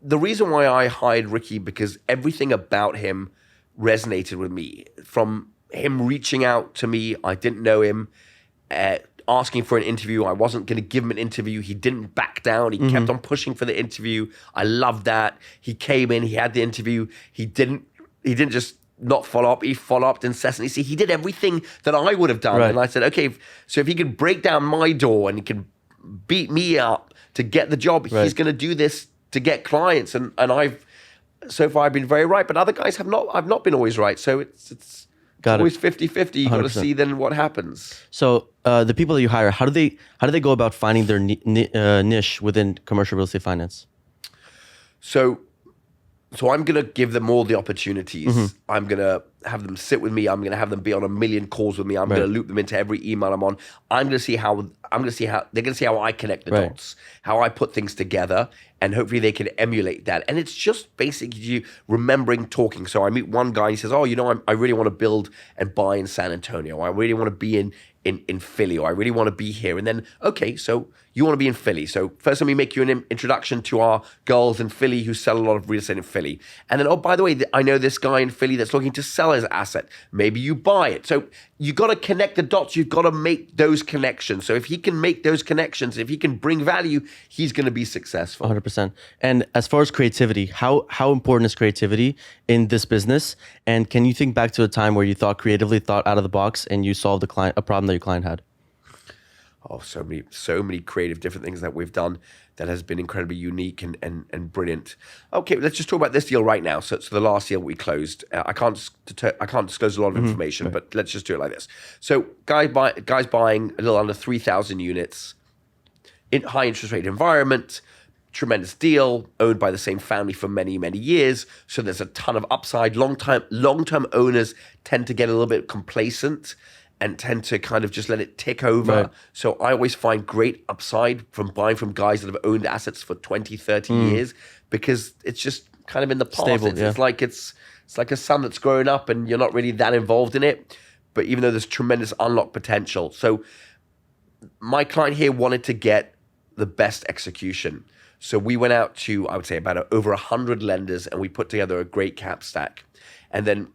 [SPEAKER 2] The reason why I hired Ricky, because everything about him resonated with me. From him reaching out to me, I didn't know him, asking for an interview. I wasn't going to give him an interview. He didn't back down. He kept on pushing for the interview. I loved that. He came in, he had the interview. He didn't just not follow up. He followed up incessantly. See, he did everything that I would have done. And I said, okay, so if he can break down my door and he can beat me up to get the job, he's going to do this to get clients. And so far I've been very right, but other guys I've not been always right. So it's always 50-50. You got to see then what happens.
[SPEAKER 1] So the people that you hire, how do they go about finding their niche within commercial real estate finance?
[SPEAKER 2] So I'm going to give them all the opportunities. I'm going to have them sit with me. I'm going to have them be on a million calls with me. I'm going to loop them into every email I'm on. I'm going to see how they're going to see how I connect the dots, how I put things together, and hopefully they can emulate that. And it's just basically you remembering talking. So I meet one guy, he says, "Oh, I really want to build and buy in San Antonio. I really want to be in Philly, or I really want to be here. And then, okay, so you want to be in Philly. So first let me make you an introduction to our girls in Philly who sell a lot of real estate in Philly. And then, oh, by the way, I know this guy in Philly that's looking to sell his asset. Maybe you buy it. So you got to connect the dots. You've got to make those connections. So if he can make those connections, if he can bring value, he's going to be successful.
[SPEAKER 1] 100%. And as far as creativity, how important is creativity in this business? And can you think back to a time where you thought creatively, thought out of the box, and you solved a problem that your client had?
[SPEAKER 2] Oh, so many creative different things that we've done that has been incredibly unique and brilliant. Okay, let's just talk about this deal right now. So the last deal we closed, I can't disclose a lot of information, but let's just do it like this. So guys buying a little under 3,000 units in high interest rate environment, tremendous deal, owned by the same family for many, many years. So there's a ton of upside. Long-term owners tend to get a little bit complacent and tend to kind of just let it tick over. Right. So I always find great upside from buying from guys that have owned assets for 20, 30 years, because it's just kind of in the past. Stable, it's like it's like a son that's growing up and you're not really that involved in it. But even though there's tremendous unlocked potential. So my client here wanted to get the best execution. So we went out to, I would say, about over 100 lenders, and we put together a great cap stack. And then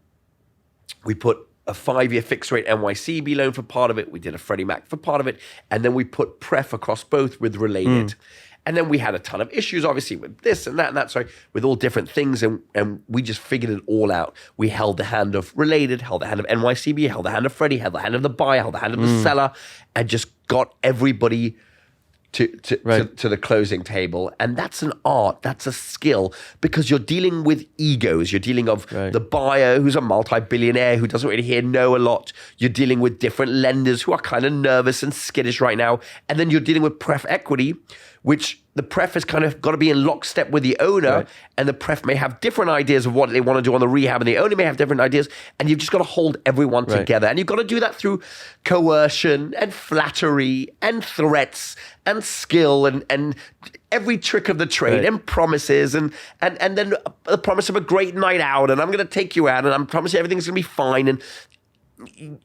[SPEAKER 2] we put a 5-year fixed rate NYCB loan for part of it. We did a Freddie Mac for part of it. And then we put pref across both with related. And then we had a ton of issues, obviously, with this and that, with all different things. And we just figured it all out. We held the hand of related, held the hand of NYCB, held the hand of Freddie, held the hand of the buyer, held the hand of the seller, and just got everybody to the closing table. And that's an art, that's a skill, because you're dealing with egos. You're dealing of the buyer who's a multi-billionaire who doesn't really hear no a lot. You're dealing with different lenders who are kind of nervous and skittish right now. And then you're dealing with pref equity, which the pref has kind of got to be in lockstep with the owner, and the pref may have different ideas of what they want to do on the rehab, and the owner may have different ideas, and you've just got to hold everyone together. And you've got to do that through coercion and flattery and threats and skill and every trick of the trade and promises and then the promise of a great night out, and I'm going to take you out, and I'm promising everything's going to be fine. And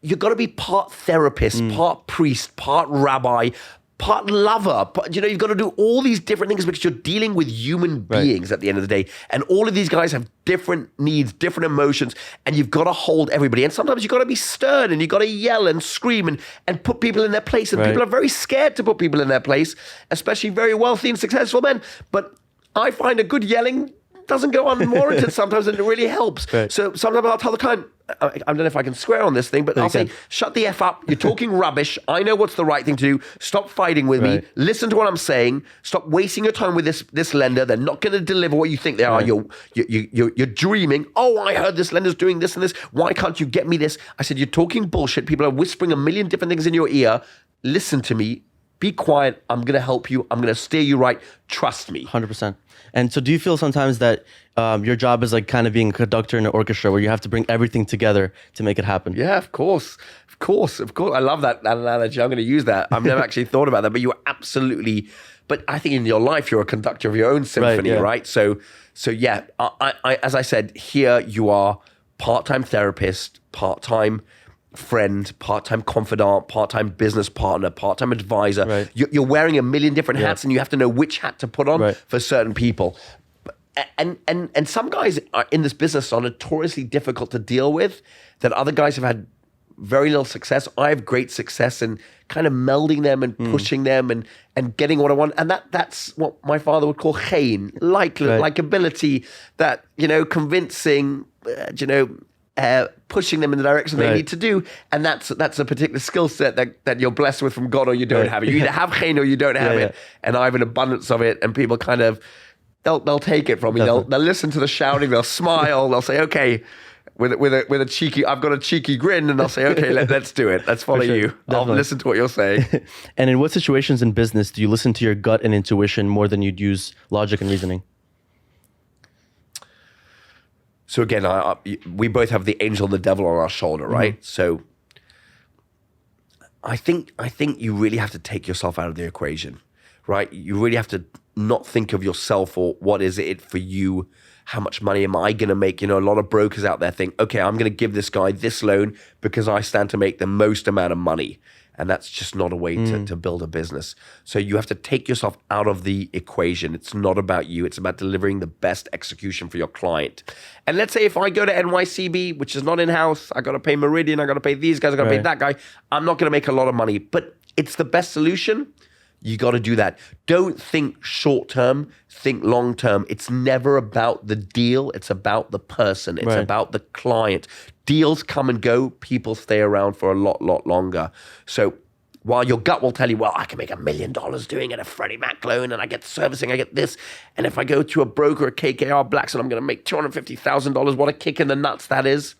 [SPEAKER 2] you've got to be part therapist, part priest, part rabbi, part lover. You've got to do all these different things because you're dealing with human beings at the end of the day. And all of these guys have different needs, different emotions, and you've got to hold everybody. And sometimes you've got to be stern, and you've got to yell and scream and put people in their place. And people are very scared to put people in their place, especially very wealthy and successful men. But I find a good yelling doesn't go unwarranted sometimes, and it really helps. So sometimes I'll tell the client, I don't know if I can swear on this thing, but I'll say, shut the F up. You're talking rubbish. I know what's the right thing to do. Stop fighting with me. Listen to what I'm saying. Stop wasting your time with this lender. They're not going to deliver what you think they are. You're dreaming. Oh, I heard this lender's doing this and this. Why can't you get me this? I said, you're talking bullshit. People are whispering a million different things in your ear. Listen to me. Be quiet. I'm going to help you. I'm going to steer you right. Trust me.
[SPEAKER 1] 100%. And so do you feel sometimes that your job is like kind of being a conductor in an orchestra where you have to bring everything together to make it happen?
[SPEAKER 2] Yeah, of course. I love that analogy. I'm going to use that. I've never actually thought about that, but you're absolutely, but I think in your life, you're a conductor of your own symphony, right? So yeah, I as I said, here you are part-time therapist, part-time friend, part-time confidant, part-time business partner, part-time advisor. You're wearing a million different hats, and you have to know which hat to put on for certain people. And some guys are in this business are notoriously difficult to deal with, that other guys have had very little success. I have great success in kind of melding them and pushing them and getting what I want. And that's what my father would call chain, likability, that, convincing, pushing them in the direction they need to do. And that's a particular skill set that you're blessed with from God, or you don't have it. You either have chain or you don't have it. And I have an abundance of it, and people kind of, they'll take it from me. They'll listen to the shouting, they'll smile, they'll say, okay, with a cheeky, I've got a cheeky grin, and they'll say, okay, let's do it. Let's follow you. Definitely. I'll listen to what you're saying.
[SPEAKER 1] And in what situations in business do you listen to your gut and intuition more than you'd use logic and reasoning?
[SPEAKER 2] So again, we both have the angel and the devil on our shoulder, right? So I think you really have to take yourself out of the equation, right? You really have to not think of yourself or what is it for you, how much money am I going to make? A lot of brokers out there think, okay, I'm going to give this guy this loan because I stand to make the most amount of money. And that's just not a way to build a business. So you have to take yourself out of the equation. It's not about you. It's about delivering the best execution for your client. And let's say if I go to NYCB, which is not in-house, I got to pay Meridian, I got to pay these guys, I got to pay that guy. I'm not going to make a lot of money, but it's the best solution. You got to do that. Don't think short-term, think long-term. It's never about the deal. It's about the person. It's about the client. Deals come and go. People stay around for a lot longer. So while your gut will tell you, well, I can make $1 million doing it, a Freddie Mac loan, and I get servicing, I get this. And if I go to a broker, a KKR Blackstone, I'm going to make $250,000. What a kick in the nuts that is.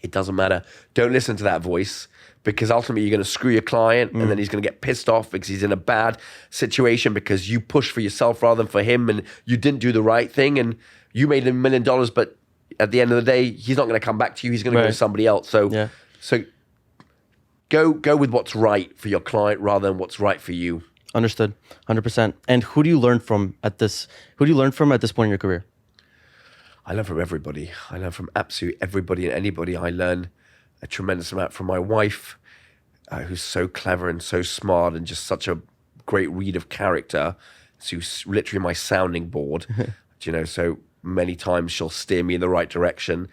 [SPEAKER 2] It doesn't matter. Don't listen to that voice, because ultimately you're going to screw your client and then he's going to get pissed off because he's in a bad situation because you pushed for yourself rather than for him and you didn't do the right thing and you made $1 million, but at the end of the day, he's not going to come back to you. He's going to go to somebody else. So go with what's right for your client rather than what's right for you.
[SPEAKER 1] Understood. 100%. And who do you learn from at this point in your career?
[SPEAKER 2] I learn from everybody. I learn from absolutely everybody and anybody. I learn a tremendous amount from my wife, who's so clever and so smart and just such a great read of character. She's literally my sounding board. So many times she'll steer me in the right direction.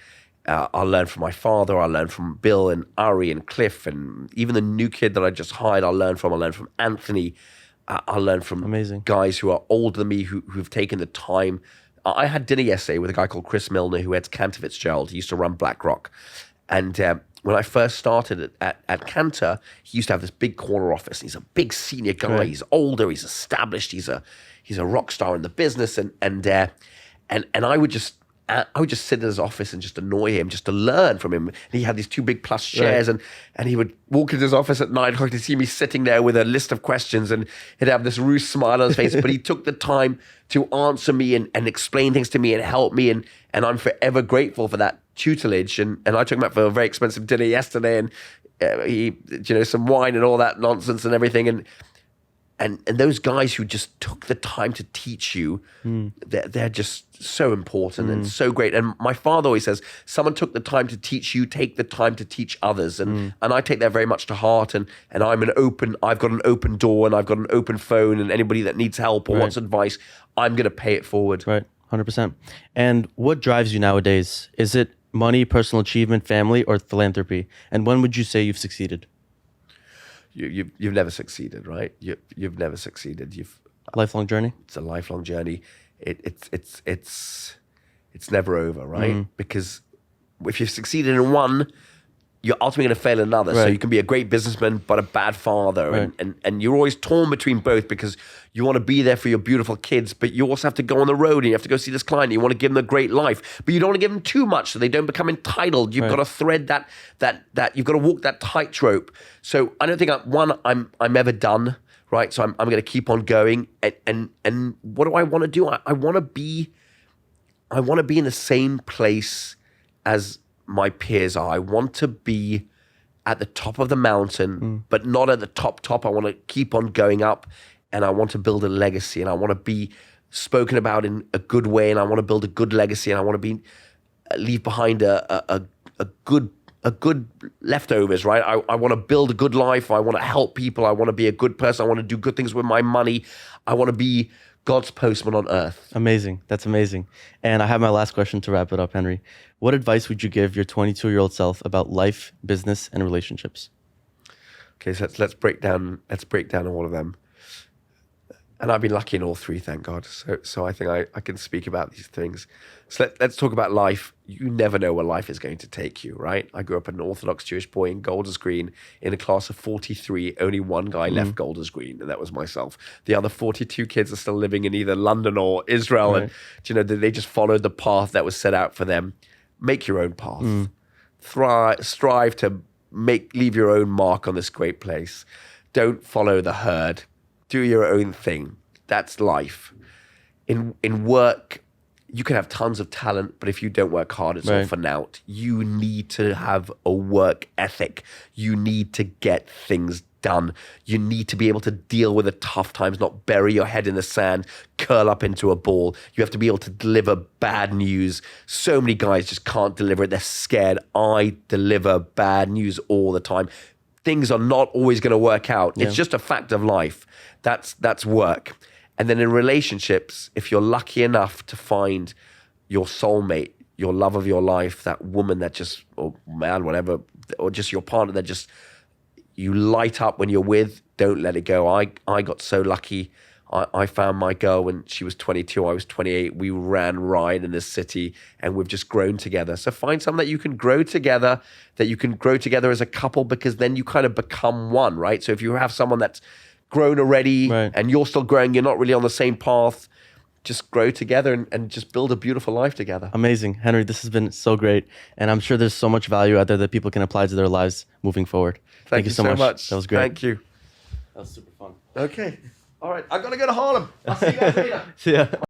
[SPEAKER 2] I'll learn from my father. I'll learn from Bill and Ari and Cliff, and even the new kid that I just hired. I'll learn from Anthony. I'll learn from guys who are older than me who've taken the time. I had dinner yesterday with a guy called Chris Milner who heads Cantor Fitzgerald. He used to run BlackRock, and when I first started at Cantor, he used to have this big corner office. He's a big senior guy. Right. He's older. He's established. He's a rock star in the business. And I would just sit in his office and just annoy him, just to learn from him. And he had these 2 big plus chairs, and he would walk into his office at 9 o'clock to see me sitting there with a list of questions, and he'd have this rude smile on his face. But he took the time to answer me and explain things to me and help me, and I'm forever grateful for that tutelage. And I took him out for a very expensive dinner yesterday, and he, some wine and all that nonsense and everything, and those guys who just took the time to teach you, they're just so important and so great. And my father always says, someone took the time to teach you, take the time to teach others. And I take that very much to heart. And I've got an open door, and I've got an open phone, and anybody that needs help or wants advice, I'm going to pay it forward.
[SPEAKER 1] Right, 100%. And what drives you nowadays? Is it money, personal achievement, family, or philanthropy? And when would you say you've succeeded?
[SPEAKER 2] You've never succeeded, right? You've never succeeded.
[SPEAKER 1] Lifelong journey.
[SPEAKER 2] It's a lifelong journey. It's never over, right? Because if you've succeeded in one, you're ultimately going to fail in another. So you can be a great businessman, but a bad father. And you're always torn between both, because you want to be there for your beautiful kids, but you also have to go on the road and you have to go see this client. And you want to give them a great life, but you don't want to give them too much so they don't become entitled. You've got to thread that you've got to walk that tightrope. So I don't think I'm ever done, right? So I'm going to keep on going. And what do I want to do? I want to be in the same place as my peers are. I want to be at the top of the mountain, but not at the top. I want to keep on going up, and I want to build a legacy, and I want to be spoken about in a good way, and I want to build a good legacy, and I want to leave behind a good leftovers, right? I want to build a good life. I want to help people. I want to be a good person. I want to do good things with my money. I want to be God's postman on earth.
[SPEAKER 1] Amazing. That's amazing. And I have my last question to wrap it up, Henry. What advice would you give your 22-year-old self about life, business, and relationships?
[SPEAKER 2] Okay, so let's break down all of them. And I've been lucky in all 3, thank God. So I think I can speak about these things. So let's talk about life. You never know where life is going to take you, right? I grew up an Orthodox Jewish boy in Golders Green. In a class of 43, only one guy left Golders Green, and that was myself. The other 42 kids are still living in either London or Israel, and they just followed the path that was set out for them. Make your own path. Strive to leave your own mark on this great place. Don't follow the herd. Do your own thing. That's life. In work, you can have tons of talent, but if you don't work hard, it's all for naught. You need to have a work ethic. You need to get things done. You need to be able to deal with the tough times, not bury your head in the sand, curl up into a ball. You have to be able to deliver bad news. So many guys just can't deliver it. They're scared. I deliver bad news all the time. things are not always going to work out.
[SPEAKER 1] Yeah.
[SPEAKER 2] It's just a fact of life. That's work. And then in relationships, if you're lucky enough to find your soulmate, your love of your life, that woman that just, or man, whatever, or just your partner that just you light up when you're with, don't let it go. I got so lucky. I found my girl when she was 22, I was 28. We ran riot in this city and we've just grown together. So find someone that you can grow together, as a couple, because then you kind of become one, right? So if you have someone that's grown already and you're still growing, you're not really on the same path, just grow together and just build a beautiful life together.
[SPEAKER 1] Amazing. Henry, this has been so great. And I'm sure there's so much value out there that people can apply to their lives moving forward.
[SPEAKER 2] Thank you so much.
[SPEAKER 1] That was great.
[SPEAKER 2] Thank you.
[SPEAKER 1] That was super fun.
[SPEAKER 2] Okay. All right. I've got to go to Harlem. I'll see you guys later.
[SPEAKER 1] See ya.